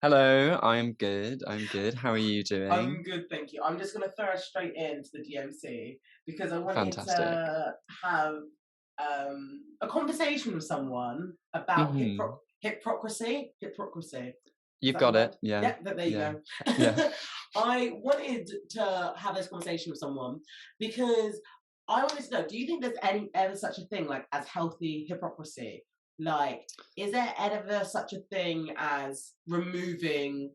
Hello, I'm good. I'm good. How are you I'm doing? good, thank you. I'm just going to throw us straight into the DMC because I wanted Fantastic. to have a conversation with someone about Hmm. hypocrisy. Hypocrisy. Is You've that the got word? it. Yeah. Yeah, there you Yeah. go. Yeah. I wanted to have this conversation with someone because I wanted to know, do you think there's any ever such a thing like as healthy hypocrisy? Like, is there ever such a thing as removing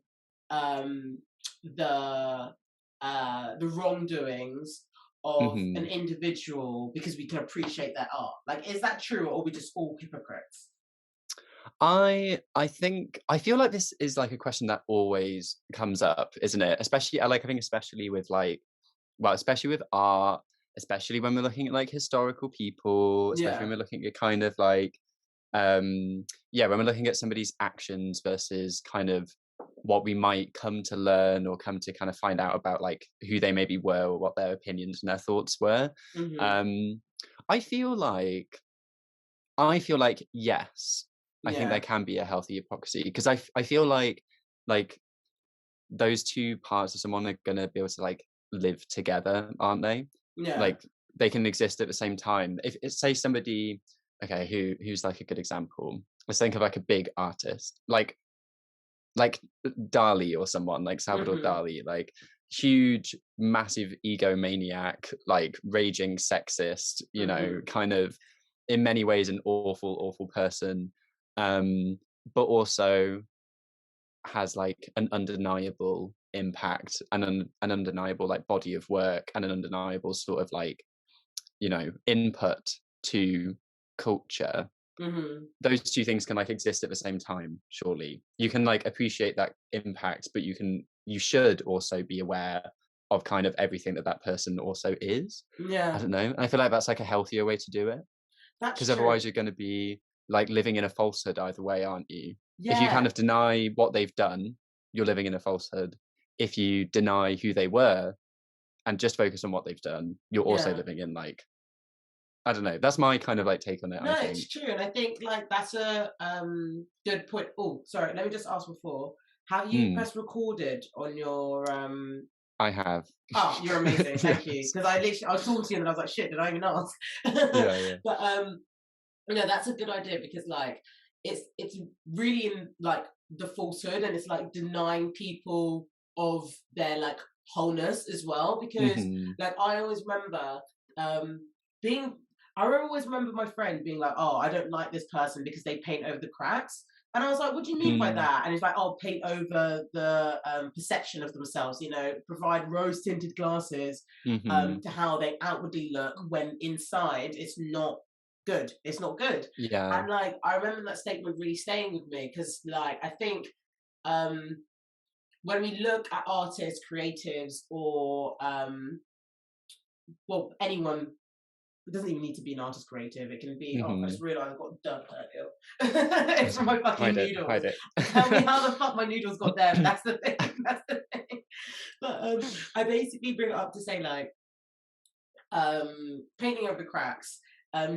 um, the the wrongdoings of an Hmm. individual because we can appreciate their art? Like, is that true, or are we just all hypocrites? I think I feel like this is like a question that always comes up, isn't it? Especially I think especially with especially with art, especially when we're looking at like historical people, especially Yeah. when we're looking at kind of like yeah, when we're looking at somebody's actions versus kind of what we might come to learn or come to kind of find out about like who they maybe were or what their opinions and their thoughts were. Hmm. um i feel like I feel like yes, I think there Yeah. can be a healthy hypocrisy because I feel like those two parts of someone are going to be able to like live together, aren't they? Yeah. Like they can exist at the same time. If say somebody, okay, who's like a good example, let's think of like a big artist like Dali or someone like Salvador Hmm. Dali, like huge massive egomaniac, like raging sexist, Hmm. kind of in many ways an awful person, um but also has like an undeniable impact and an undeniable like body of work and an undeniable sort of like input to culture. Hmm. Those two things can like exist at the same time. Surely you can like appreciate that impact, but you should also be aware of kind of everything that that person also is. I Yeah. don't know, and I feel like that's like a healthier way to do it, That's because true. otherwise you're going to be like living in a falsehood either way, aren't you? If you kind Yeah. of deny what they've done, you're living in a falsehood. If you deny who they were and just focus on what they've done, you're also Yeah. living in like, I don't know. That's my kind of like take on it, I No, think. it's true, and I think like that's a good point. Oh, sorry. Let me just ask before. Have you Mm, pressed recorded on your I have. Oh, you're amazing. Thank you. Yes. Because I was talking to you and I was like, shit, did I even ask? Yeah, yeah. But no, that's a good idea because like it's really in like the falsehood and it's like denying people of their like wholeness as well. Because Mhm. like I always remember um being always remember my friend being like, oh, I don't like this person because they paint over the cracks. And I was like, what do you mean by Mm. that? And he's like, oh, paint over the perception of themselves, provide rose tinted glasses Mhm. to how they outwardly look when inside it's not good. It's not good. Yeah. And like, I remember that statement really staying with me because, like, I think um, when we look at artists, creatives, or well, anyone, it doesn't even need to be an artist creative. It can be, oh, I just Mhm. realized I've got dirt it's from my fucking Hide it, noodles. hide it. Tell me how the fuck my noodles got there, but that's the thing. That's the thing. But I basically bring it up to say, like, painting over the cracks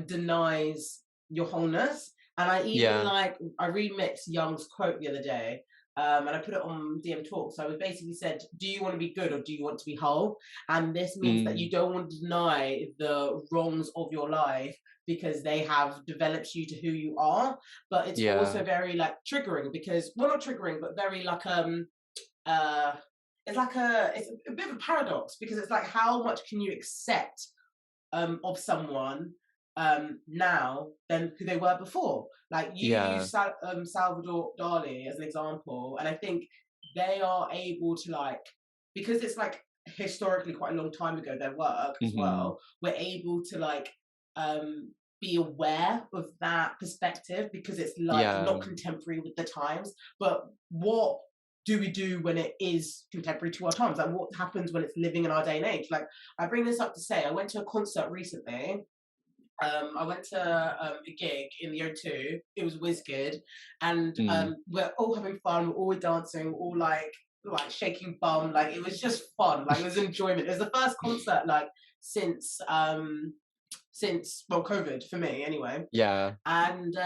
denies your wholeness. And I even Yeah. like I remixed Young's quote the other day, and I put it on DM Talk. So I basically said, "Do you want to be good or do you want to be whole?" And this means that you Mm. don't want to deny the wrongs of your life because they have developed you to who you are. But it's Yeah. also very like triggering because well, not triggering, but very like uh it's a bit of a paradox because it's like how much can you accept of someone now than who they were before. Like you Yeah. use Salvador Dali as an example, and I think they are able to like because it's like historically quite a long time ago their work as Mhm. well. We're able to like be aware of that perspective because it's like Yeah. not contemporary with the times. But what do we do when it is contemporary to our times? Like what happens when it's living in our day and age? Like I bring this up to say I went to a concert recently. I went to a gig in the O2. It was whiz good, and Mm. we're all having fun. We're all dancing, all like shaking bum. Like it was just fun. Like it was enjoyment. It was the first concert like since since, well, COVID for me anyway. Yeah. And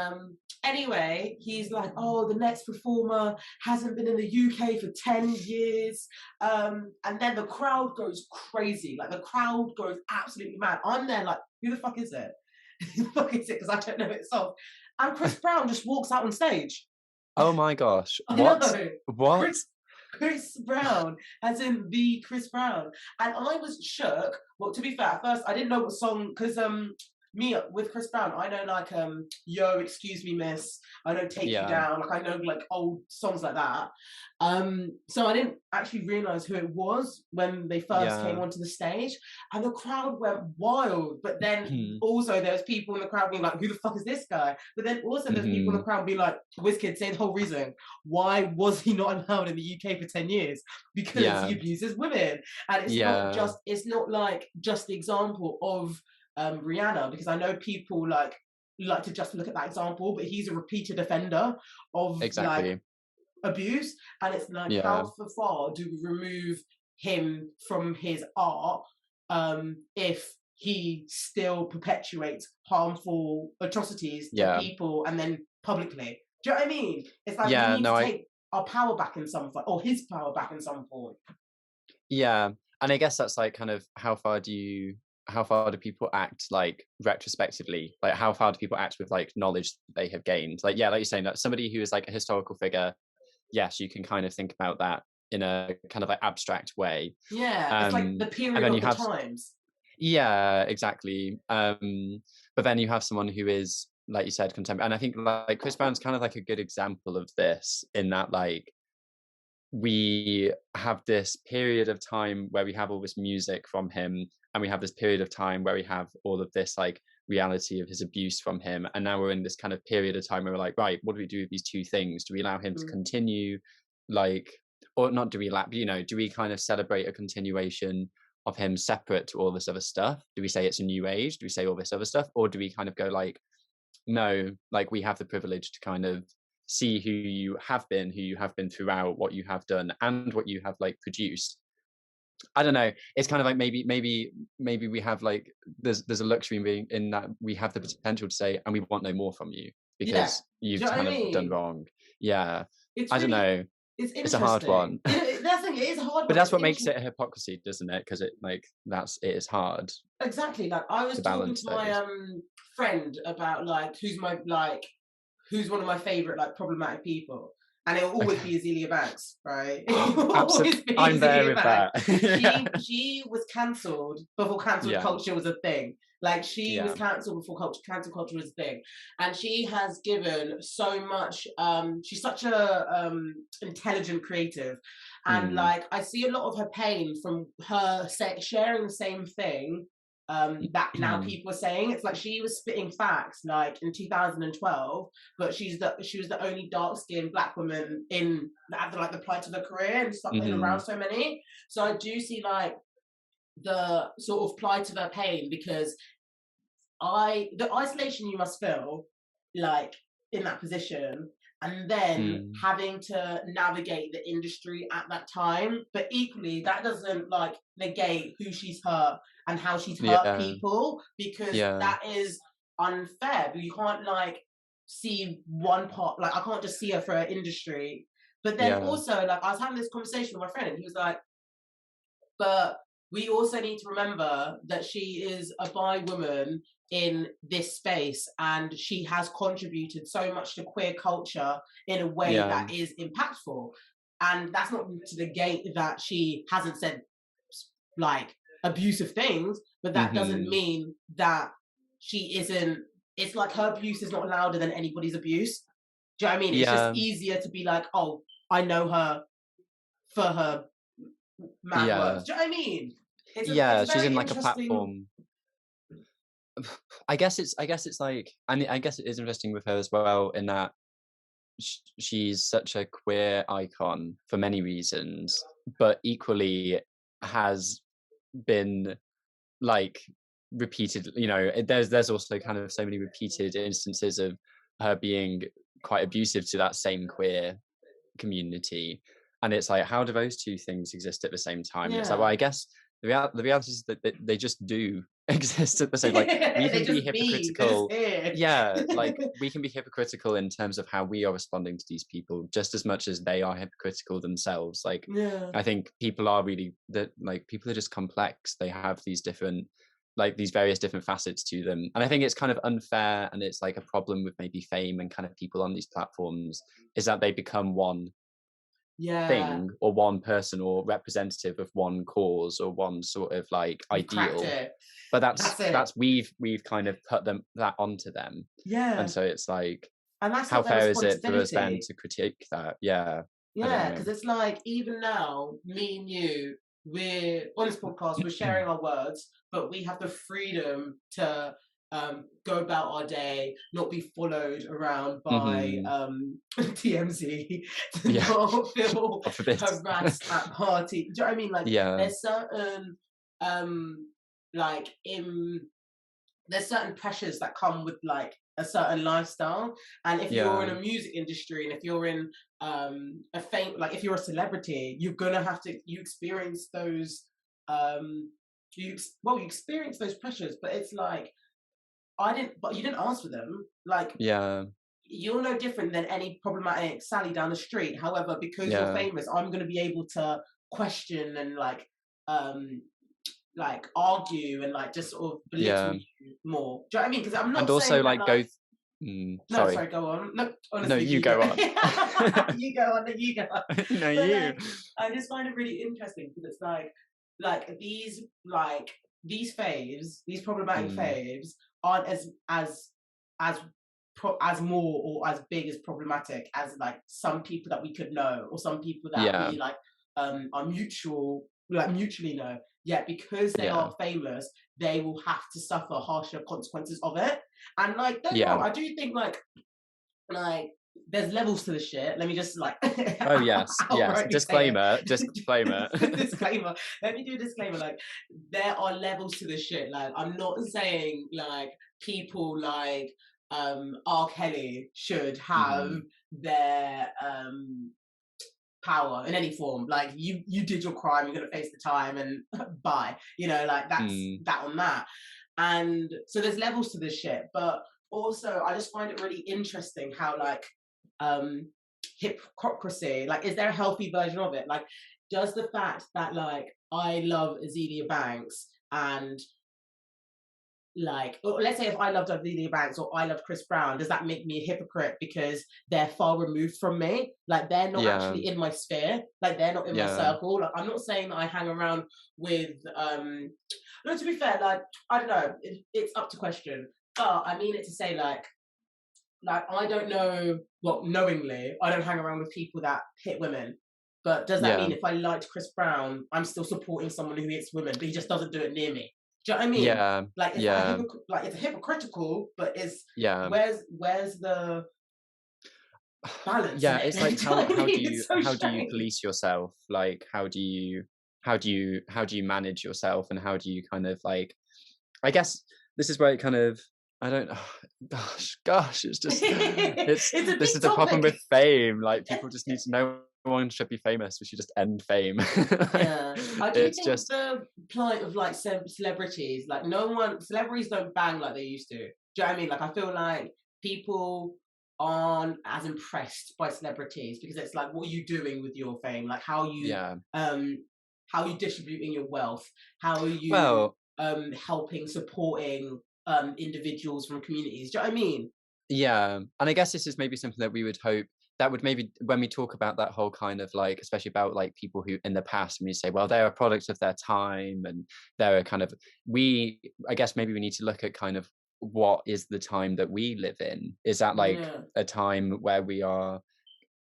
anyway, he's like, oh, the next performer hasn't been in the UK for 10 years. And then the crowd goes crazy. Like, the crowd goes absolutely mad. I'm there like, who the fuck is it? Who the fuck is it? Because I don't know it song. And Chris Brown just walks out on stage. Oh my gosh. I What? know. What? Chris Brown, as in the Chris Brown. And I was shook. Well, to be fair, at first I didn't know what song, because me with Chris Brown, I know like Yo, Excuse Me Miss, I know Take You Yeah. Down, like I know like old songs like that. So I didn't actually realise who it was when they first came onto the stage, and the crowd went wild. But then also there's people in the crowd being like, who the fuck is this guy? But then also there's people in the crowd being like, Wizkid saying the whole reason why was he not allowed in the UK for 10 years? Because he abuses women. And it's not just, it's not like just the example of Rihanna, because I know people like to just look at that example, but he's a repeated offender of like abuse. And it's like, how far do we remove him from his art if he still perpetuates harmful atrocities to people, and then publicly? Do you know what I mean? It's like, we need to take our power back in some form, or his power back in some form. Yeah. And I guess that's like kind of how far do people act like retrospectively? Like, how far do people act with like knowledge they have gained? Like, like you're saying, that somebody who is like a historical figure, yes, you can kind of think about that in a kind of like abstract way. It's like the period of the times. Yeah, exactly. But then you have someone who is, like you said, contemporary. And I think like Chris Brown's kind of like a good example of this, in that like we have this period of time where we have all this music from him, and we have this period of time where we have all of this like reality of his abuse from him, and now we're in this kind of period of time where we're like, right, what do we do with these two things? Do we allow him to continue, like, or not, do we allow, do we kind of celebrate a continuation of him separate to all this other stuff? Do we say it's a new age? Do we say all this other stuff? Or do we kind of go like, no, like, we have the privilege to kind of see who you have been throughout, what you have done, and what you have like produced. I don't know. It's kind of like maybe we have like, there's a luxury in being in that we have the potential to say, and we want no more from you because you've kind of done wrong. Yeah. I don't know. It's a hard one. That's the thing, it is a hard one. But that's what makes it a hypocrisy, doesn't it? Because it like it is hard. Exactly. Like, I was talking to my friend about like who's one of my favorite like problematic people, and it'll always be Azealia Banks, right? Absolutely, I'm there with that. She was cancelled before cancelled culture was a thing. Like, she was cancelled before cancel culture was a thing, and she has given so much. She's such a intelligent creative, and like, I see a lot of her pain from her sharing the same thing that now people are saying. It's like, she was spitting facts like in 2012, but she was the only dark-skinned black woman in like the plight of her career, and stop putting around so many. So I do see like the sort of plight of her pain, because the isolation you must feel like in that position, and then having to navigate the industry at that time. But equally, that doesn't like negate who she's hurt and how she's hurt people, because that is unfair. But you can't like see one part. Like, I can't just see her for her industry. But then also, like, I was having this conversation with my friend, and he was like, but we also need to remember that she is a bi woman in this space, and she has contributed so much to queer culture in a way that is impactful. And that's not to negate that she hasn't said like abusive things, but that doesn't mean that she isn't. It's like, her abuse is not louder than anybody's abuse. Do you know what I mean? It's just easier to be like, oh, I know her for her mad words. Do you know what I mean? It's she's in like a platform. I guess it's like, and I guess it is interesting with her as well, in that she's such a queer icon for many reasons, but equally has been like repeated, there's also kind of so many repeated instances of her being quite abusive to that same queer community. And it's like, how do those two things exist at the same time? It's like, well, I guess the reality is that they just do. exist at the same, like we They can be just be. They're just hypocritical. here. Yeah, like we can be hypocritical in terms of how we are responding to these people just as much as they are hypocritical themselves. Like Yeah. I think people are really that, like people are just complex. They have these different, like these various different facets to them, and I think it's kind of unfair, and it's like a problem with maybe fame and kind of people on these platforms, is that they become one Yeah. thing or one person or representative of one cause or one sort of like You've cracked ideal. it. But That's it. we've kind of put that onto them, and Yeah. so it's like, And that's how not their fair is it for us then responsibility. to critique that? Yeah, I don't Yeah, know. because it's like even now, me and you, we're on this podcast, we're sharing our words, but we have the freedom to go about our day, not be followed around by Hmm. DMC, to Yeah. not feel God forbid. harassed at party. Do you know what I mean? Like Yeah, there's certain like in there's certain pressures that come with like a certain lifestyle, and if you're in yeah, a music industry and if you're in a fame, like if you're a celebrity, you're gonna have to you experience those you experience those pressures, but it's like you didn't ask for them. Like yeah, you're no different than any problematic Sally down the street. However, because you're yeah, famous, I'm gonna be able to question and um argue and like just sort of belittle yeah. you more. Do you know what I mean? Because I'm And not also saying that like go like no, sorry. sorry, go on. No, No, honestly, you you go. go on. You go on. You go on. No, But you. like, I just find it really interesting because it's like these faves, these problematic Mm, faves aren't as as more or as big as problematic as like some people that we could know or some people that yeah, we like are mutually know. Yet because they yeah, are famous, they will have to suffer harsher consequences of it. And like, don't get me yeah. wrong, I do think like there's levels to the shit. Let me just like Oh yes, yes. outrightly say Disclaimer, disclaimer. it. Disclaimer. Let me do a disclaimer. Like there are levels to the shit. Like I'm not saying like people like R. Kelly should have Hmm. their power in any form. Like you did your crime, you're gonna face the time and bye. You know, like that's Mm, that on that. And so there's levels to this shit, but also I just find it really interesting how like um hypocrisy, like is there a healthy version of it? Like does the fact that like I love Azealia Banks and like or let's say if I loved Azealia Banks or I love Chris Brown, does that make me a hypocrite because they're far removed from me? Like they're not yeah, actually in my sphere, like they're not in my yeah, circle. Like I'm not saying that I hang around with no, to be fair, like I don't know, it's up to question. But I mean it to say like I don't know, well, knowingly, I don't hang around with people that hit women. But does that yeah, mean if I liked Chris Brown, I'm still supporting someone who hits women, but he just doesn't do it near me? Do you know what I mean? yeah, Like, is that yeah, like it's hypocritical, but is yeah. where's the balance in Yeah, it? it's Do you like know what I mean? It's so how do you strange. police yourself? Like how do you manage yourself, and how do you kind of like, I guess this is where it kind of, I don't gosh, it's just it's It's a this big is the problem topic. with fame. Like people just need to know, no one should be famous. We should just end fame. Like, Yeah, I do it's think just the plight of like celebrities, like no one, celebrities don't bang like they used to. Do you know what I mean? Like I feel like people aren't as impressed by celebrities because it's like, what are you doing with your fame? Like yeah. how are you distributing your wealth? How are you Well, helping, supporting individuals from communities? Do you know what I mean? yeah, and I guess this is maybe something that we would hope that would maybe, when we talk about that whole kind of like, especially about like people who in the past, when you say, well, they're a product of their time and they're a kind of, we, I guess maybe we need to look at kind of what is the time that we live in. Is that like Yeah, a time where we are,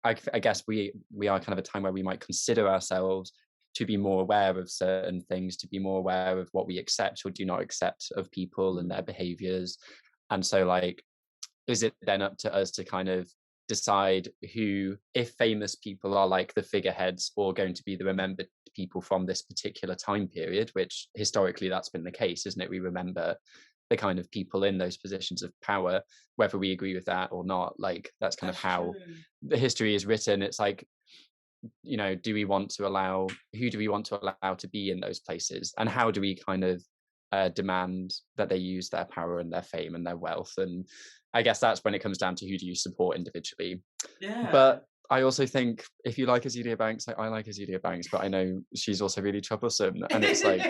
I guess we are kind of a time where we might consider ourselves to be more aware of certain things, to be more aware of what we accept or do not accept of people and their behaviors. And so like, is it then up to us to kind of decide who, if famous people are like the figureheads or going to be the remembered people from this particular time period, which historically that's been the case, isn't it? We remember the kind of people in those positions of power, whether we agree with that or not. Like that's kind of that's how true. the history is written. It's like, you know, do we want to allow, who do we want to allow to be in those places, and how do we kind of demand that they use their power and their fame and their wealth. And I guess that's when it comes down to who do you support individually. Yeah. But I also think if you like Azealia Banks, like I like Azealia Banks, but I know she's also really troublesome. And it's like,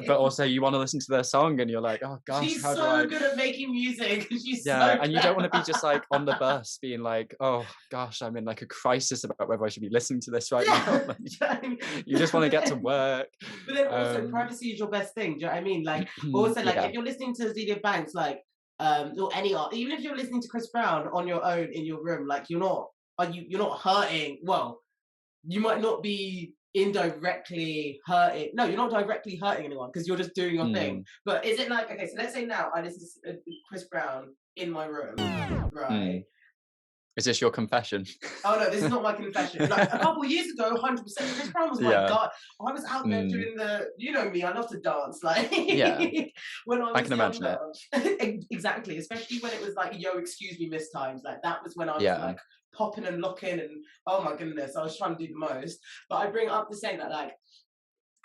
but also you want to listen to their song and you're like, oh gosh, she's how do so I? good at making music. She's Yeah, so and you don't want to be just like on the bus being like, oh gosh, I'm in like a crisis about whether I should be listening to this right now. Like, you just want to get to work. But then also privacy is your best thing. Do you know what I mean? Like also like if you're listening to Azealia Banks, like or any art, even if you're listening to Chris Brown on your own in your room, like you're not hurting. Well, you might not be indirectly hurting. No, you're not directly hurting anyone because you're just doing your thing. But is it like, okay, so let's say now I listen to Chris Brown in my room, right? Is this your confession? Oh no, this is not my confession. Like a couple of years ago, 100%, Chris Brown was my god. I was out there doing you know me, I love to dance. Like when I was can imagine it. Exactly, especially when it was like, yo, excuse me, miss times. Like that was when I was like popping and locking and oh my goodness, I was trying to do the most. But I bring it up to say that like,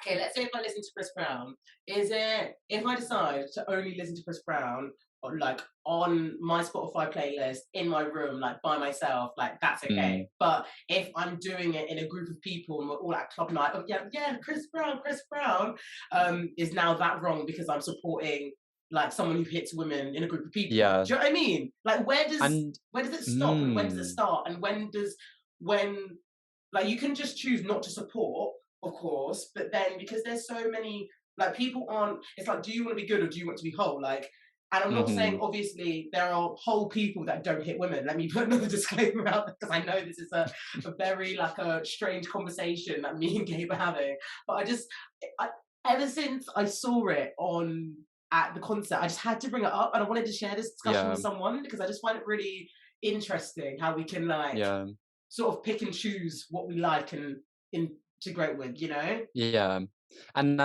okay, let's say if I listen to Chris Brown, is it if I decide to only listen to Chris Brown like on my Spotify playlist in my room, like by myself, like that's okay. But if I'm doing it in a group of people and we're all at club night, oh yeah, Chris Brown, is now that wrong because I'm supporting like someone who hits women in a group of people? Yeah. Do you know what I mean? Like where does it stop and when does it start and when like you can just choose not to support, of course, but then because there's so many like people aren't. It's like, do you want to be good or do you want to be whole? Like. And I'm not saying, obviously, there are whole people that don't hit women. Let me put another disclaimer out because I know this is a very, like, a strange conversation that me and Gabe are having. But ever since I saw it at the concert, I just had to bring it up. And I wanted to share this discussion with someone because I just find it really interesting how we can, like, sort of pick and choose what we like and integrate with, you know? Yeah. And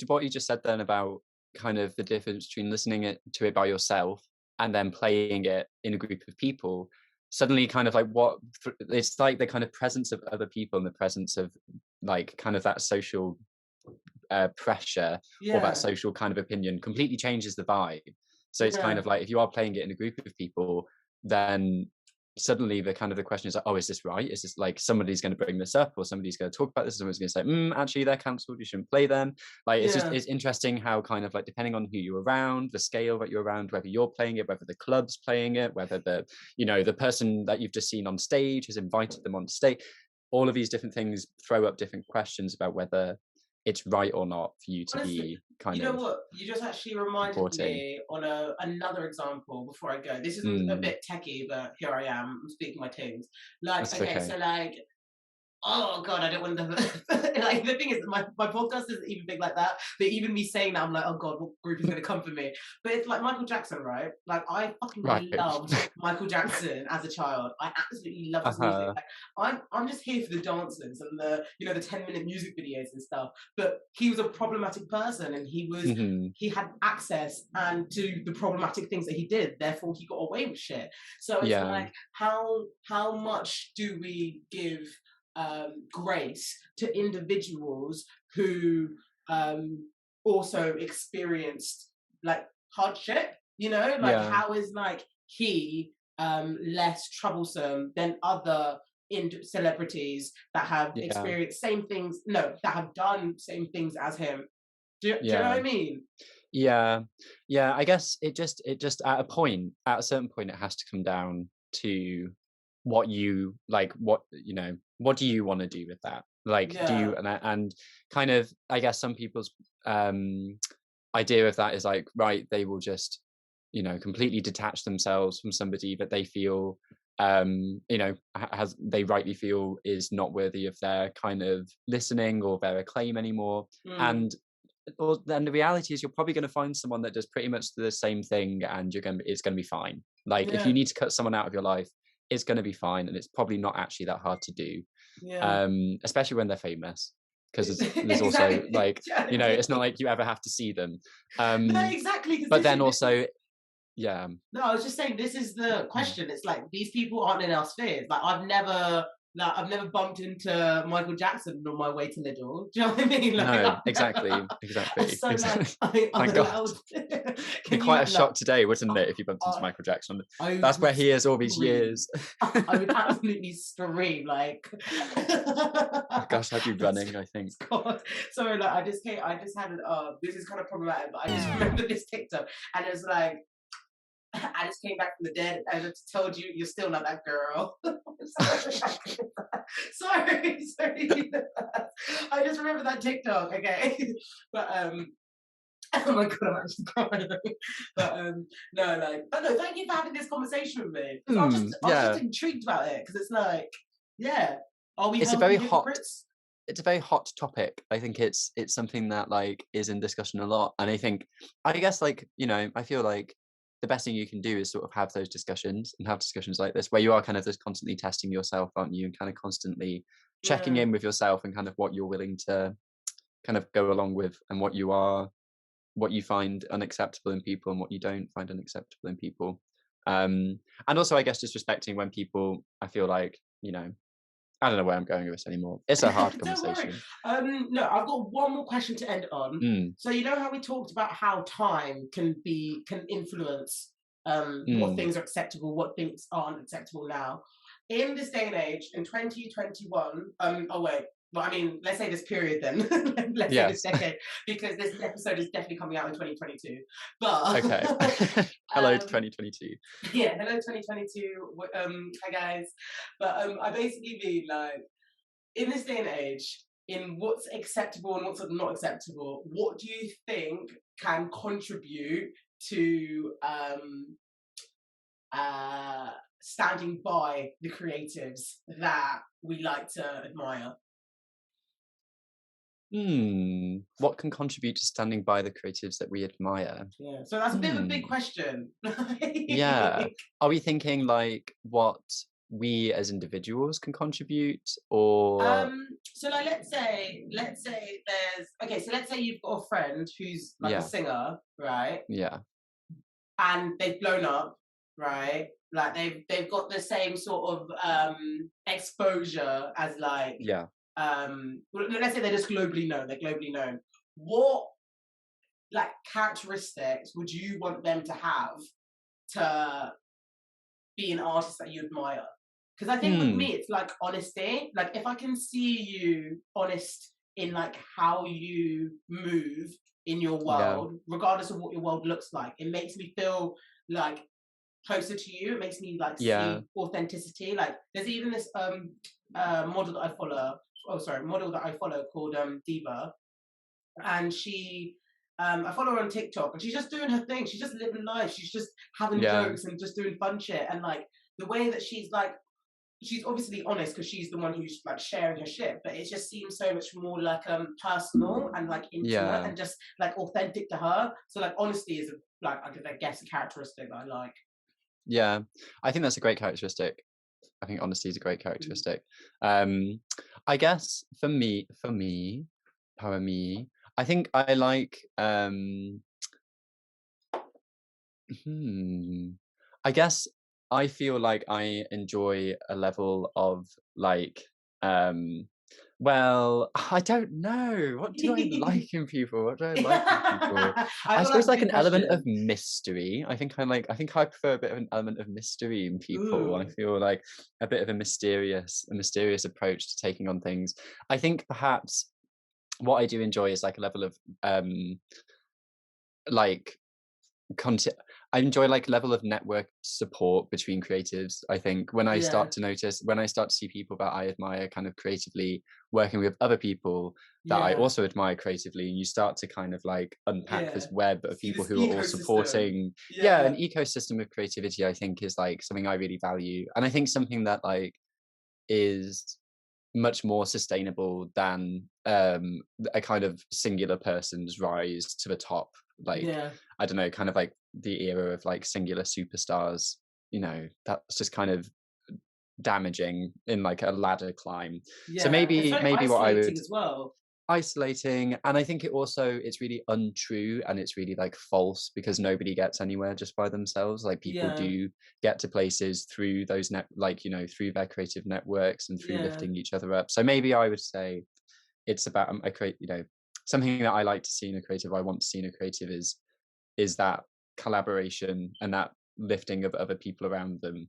what you just said then about kind of the difference between listening to it by yourself and then playing it in a group of people, suddenly kind of like it's like the kind of presence of other people and the presence of like kind of that social pressure or that social kind of opinion completely changes the vibe. So it's kind of like if you are playing it in a group of people, then suddenly the question is like, oh, is this right? Is this like somebody's going to bring this up or somebody's going to talk about this? Someone's going to say, actually they're cancelled, you shouldn't play them. Like it's interesting how kind of like depending on who you're around, the scale that you're around, whether you're playing it, whether the club's playing it, whether the person that you've just seen on stage has invited them on stage, all of these different things throw up different questions about whether it's right or not for you to be kind of. You know what? You just actually reminded me on another example before I go. This is a bit techie, but here I am. I'm speaking my things. Like, okay, so like, oh god, I don't want to. Like the thing is, my podcast isn't even big like that. But even me saying that, I'm like, oh god, what group is going to come for me? But it's like Michael Jackson, right? Like I fucking loved Michael Jackson as a child. I absolutely love his music. Like, I'm just here for the dances and the 10-minute music videos and stuff. But he was a problematic person, and he had access and to the problematic things that he did. Therefore, he got away with shit. So it's like, how much do we give grace to individuals who also experienced like hardship, how is like he less troublesome than other celebrities that have experienced that have done same things as him? Do you know what I mean? Yeah, I guess it just at a certain point it has to come down to what you like, what do you want to do with that? Like, do you and kind of, I guess some people's idea of that is like, right, they will just completely detach themselves from somebody that they feel they rightly feel is not worthy of their kind of listening or their acclaim anymore. And then the reality is you're probably going to find someone that does pretty much the same thing, and it's going to be fine. Like if you need to cut someone out of your life, it's going to be fine, and it's probably not actually that hard to do, especially when they're famous, because there's also like it's not like you ever have to see them. No, exactly. But then also, no, I was just saying, this is the question. It's like these people aren't in our spheres. Like I've never Like, I've never bumped into Michael Jackson on my way to Lidl. Do you know what I mean? Like, No, I've exactly, never, exactly, so like, exactly. I'm My God, allowed. be Can you quite a imagine? Like, shock today, wouldn't it, if you bumped into I, Michael Jackson? I That's where would he is all these scream. years. I would absolutely scream. Like, Oh gosh, I'd be running, I think. God. Sorry, like I just had this is kind of problematic, but I just remember this TikTok, and it was like, I just came back from the dead and I just told you you're still not that girl. Sorry, sorry. I just remember that TikTok, okay. But oh my god, I'm actually crying. But no, like, but no, thank you for having this conversation with me. Because I was just Yeah. intrigued about it, because it's like, yeah, are we It's a healthy very hot hypocrites? it's a very hot topic. I think it's something that like is in discussion a lot. And I guess like, I feel like the best thing you can do is sort of have those discussions and have discussions like this where you are kind of just constantly testing yourself, aren't you? And kind of constantly checking Yeah, in with yourself and kind of what you're willing to kind of go along with and what you find unacceptable in people and what you don't find unacceptable in people. And also I guess just respecting when people, I feel like, I don't know where I'm going with this anymore. It's a hard don't worry. conversation. No, I've got one more question to end on. Mm, So you know how we talked about how time can influence what mm, things are acceptable, what things aren't acceptable now. In this day and age, in 2021, oh wait, well, I mean, let's say this period then, let's say this yes. decade, because this episode is definitely coming out in 2022. But Okay. Hello to um, 2022. yeah, hello 2022. Hi guys. But I basically mean like, in this day and age, in what's acceptable and what's not acceptable, what do you think can contribute to standing by the creatives that we like to admire? What can contribute to standing by the creatives that we admire? Yeah, so that's a bit of a Hmm. big question. Yeah. Are we thinking like what we as individuals can contribute or So like, let's say there's, okay, so let's say you've got a friend who's like a yeah, singer, right? yeah, And they've blown up, right? Like they've got the same sort of exposure as like yeah. well, let's say they're just globally known. They're globally known. What like characteristics would you want them to have to be an artist that you admire? Because I think with me, Hmm. it's like honesty. Like if I can see you honest in like how you move in your Yeah. world, regardless of what your world looks like, it makes me feel like closer to you. It makes me like Yeah. see authenticity. Like there's even this model that I follow. Oh, sorry, model that I follow called Diva, and she I follow her on TikTok, and she's just doing her thing. She's just living life. She's just having Yeah. jokes and just doing fun shit. And like the way that she's like, she's obviously honest because she's the one who's like sharing her shit, but it just seems so much more like personal and like intimate Yeah. and just like authentic to her. So like honesty is like I guess a characteristic that I like. Yeah. I think that's a great characteristic. I think honesty is a great Mm. characteristic. Um, I guess for me, I think I like hmm, I guess I feel like I enjoy a level of like um well, I don't know. What do I like in people? What do I like in people? I I feel that's suppose a like big an element of question. mystery. I think I prefer a bit of an element of mystery in people. I Ooh, feel like a bit of a mysterious approach to taking on things. I think perhaps what I do enjoy is like a level of like conti I enjoy like level of network support between creatives. I think yeah, when I start to see people that I admire kind of creatively working with other people that I yeah, also admire creatively, you start to kind of like unpack yeah. this web of See people this who are all ecosystem. supporting. Yeah, an Yeah, ecosystem of creativity I think is like something I really value. And I think something that like is much more sustainable than a kind of singular person's rise to the top. Like, yeah. I don't know, kind of like the era of like singular superstars, that's just kind of damaging in like a ladder climb. So Yeah, it's very maybe what I isolating would as well. isolating, and I think it's really untrue, and it's really like false, because nobody gets anywhere just by themselves. Like, people Yeah, do get to places through those like, through their creative networks and through yeah, lifting each other up. So maybe I would say it's about a create something that I like to see in a creative, I want to see in a creative, is that collaboration and that lifting of other people around them.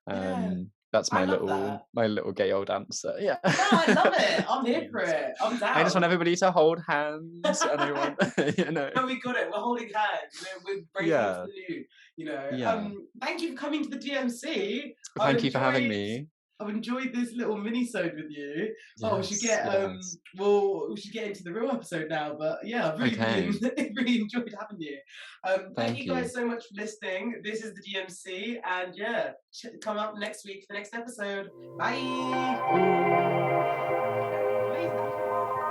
yeah. That's I love that. my little gay old answer. Yeah. No, I love it. I'm here for So, it. I'm I just want down. everybody to hold hands, and I want, you know. No, we got it. We're holding hands. We're breaking into Yeah, the new. You know. yeah. Thank you for coming to the DMC. I've Thank you for having enjoyed. me. I've enjoyed this little mini-sode with you. Oh, we should Yes, get yes. well, we should get into the real episode now. But yeah, I've really, really, Okay. really enjoyed having you. Thank Thank you you. guys so much for listening. This is the DMC, and yeah, come up next week for the next episode. Bye. Ooh. Bye.